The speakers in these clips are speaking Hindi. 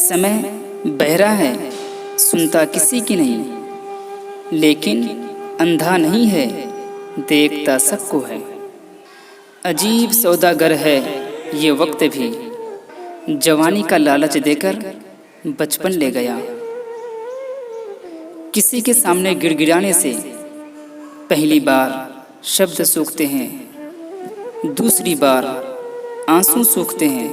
समय बहरा है, सुनता किसी की नहीं, लेकिन अंधा नहीं है, देखता सबको है। अजीब सौदागर है ये वक्त भी, जवानी का लालच देकर बचपन ले गया। किसी के सामने गिड़गिड़ाने से पहली बार शब्द सूखते हैं, दूसरी बार आंसू सूखते हैं,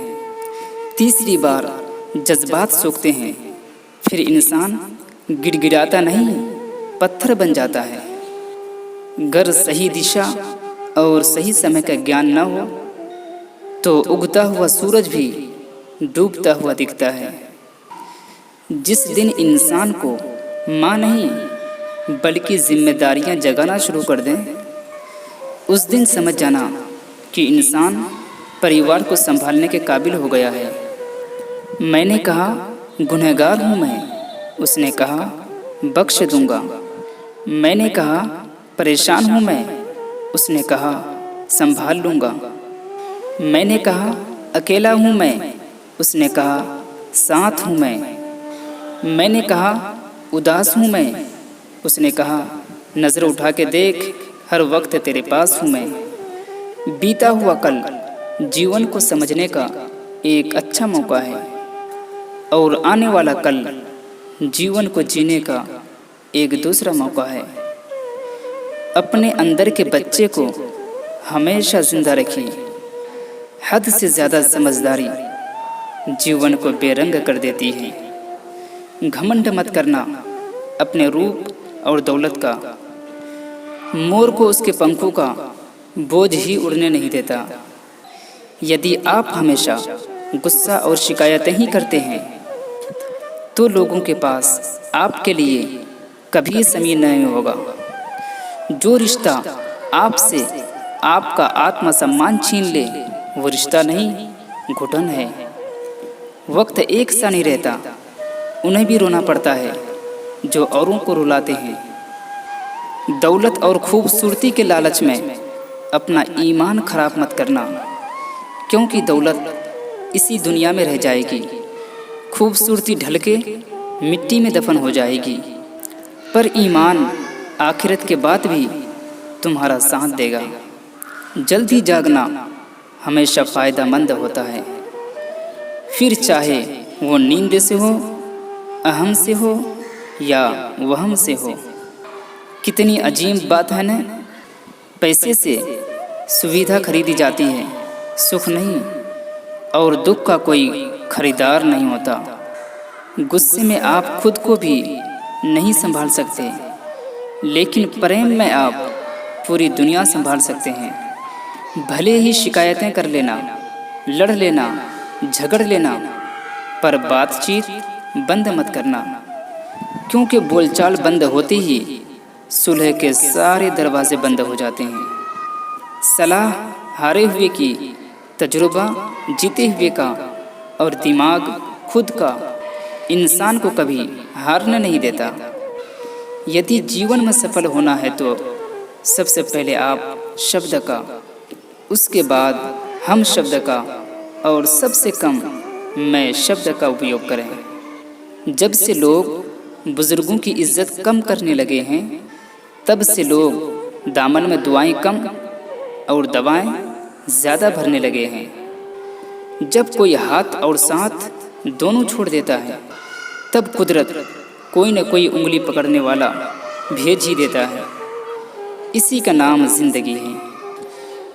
तीसरी बार जज्बात सूखते हैं, फिर इंसान गिड़गिड़ाता नहीं पत्थर बन जाता है। अगर सही दिशा और सही समय का ज्ञान न हो तो उगता हुआ सूरज भी डूबता हुआ दिखता है। जिस दिन इंसान को माँ नहीं बल्कि जिम्मेदारियां जगाना शुरू कर दें, उस दिन समझ जाना कि इंसान परिवार को संभालने के काबिल हो गया है। मैंने कहा गुनहगार हूँ मैं, उसने कहा बख्श दूंगा। मैंने कहा परेशान हूँ मैं, उसने कहा संभाल लूँगा। मैंने कहा अकेला हूँ मैं, उसने कहा साथ हूँ मैं। मैंने कहा उदास हूँ मैं, उसने कहा नज़र उठा के देख, हर वक्त तेरे पास हूँ मैं। बीता हुआ कल जीवन को समझने का एक अच्छा मौका है और आने वाला कल जीवन को जीने का एक दूसरा मौका है। अपने अंदर के बच्चे को हमेशा जिंदा रखिए। हद से ज़्यादा समझदारी जीवन को बेरंग कर देती है। घमंड मत करना अपने रूप और दौलत का। मोर को उसके पंखों का बोझ ही उड़ने नहीं देता। यदि आप हमेशा गुस्सा और शिकायतें ही करते हैं तो लोगों के पास आपके लिए कभी समय नहीं होगा। जो रिश्ता आपसे आपका आत्मसम्मान छीन ले वो रिश्ता नहीं, घुटन है। वक्त एक सा नहीं रहता, उन्हें भी रोना पड़ता है जो औरों को रुलाते हैं। दौलत और खूबसूरती के लालच में अपना ईमान खराब मत करना, क्योंकि दौलत इसी दुनिया में रह जाएगी, खूबसूरती ढल के मिट्टी में दफन हो जाएगी, पर ईमान आखिरत के बाद भी तुम्हारा साथ देगा। जल्दी जागना हमेशा फ़ायदेमंद होता है, फिर चाहे वो नींद से हो, अहम से हो या वहम से हो। कितनी अजीब बात है न, पैसे से सुविधा खरीदी जाती है, सुख नहीं, और दुख का कोई खरीदार नहीं होता। गुस्से में आप खुद को भी नहीं संभाल सकते, लेकिन प्रेम में आप पूरी दुनिया संभाल सकते हैं। भले ही शिकायतें कर लेना, लड़ लेना, झगड़ लेना, पर बातचीत बंद मत करना, क्योंकि बोलचाल बंद होते ही सुलह के सारे दरवाजे बंद हो जाते हैं। सलाह हारे हुए की, तजुर्बा जीते हुए का, और दिमाग खुद का इंसान को कभी हारने नहीं देता। यदि जीवन में सफल होना है तो सबसे पहले आप शब्द का, उसके बाद हम शब्द का, और सबसे कम मैं शब्द का उपयोग करें। जब से लोग बुजुर्गों की इज्जत कम करने लगे हैं, तब से लोग दामन में दुआएं कम और दवाएं ज़्यादा भरने लगे हैं। जब कोई हाथ और साथ दोनों छोड़ देता है, तब कुदरत कोई न कोई उंगली पकड़ने वाला भेज ही देता है। इसी का नाम जिंदगी है।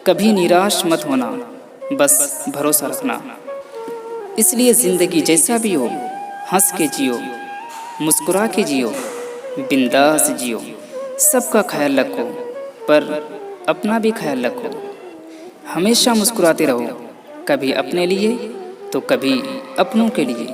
कभी निराश मत होना, बस भरोसा रखना। इसलिए ज़िंदगी जैसा भी हो, हंस के जियो, मुस्कुरा के जियो, बिंदास जियो। सबका ख्याल रखो, पर अपना भी ख्याल रखो। हमेशा मुस्कुराते रहो, कभी अपने लिए तो कभी अपनों के लिए।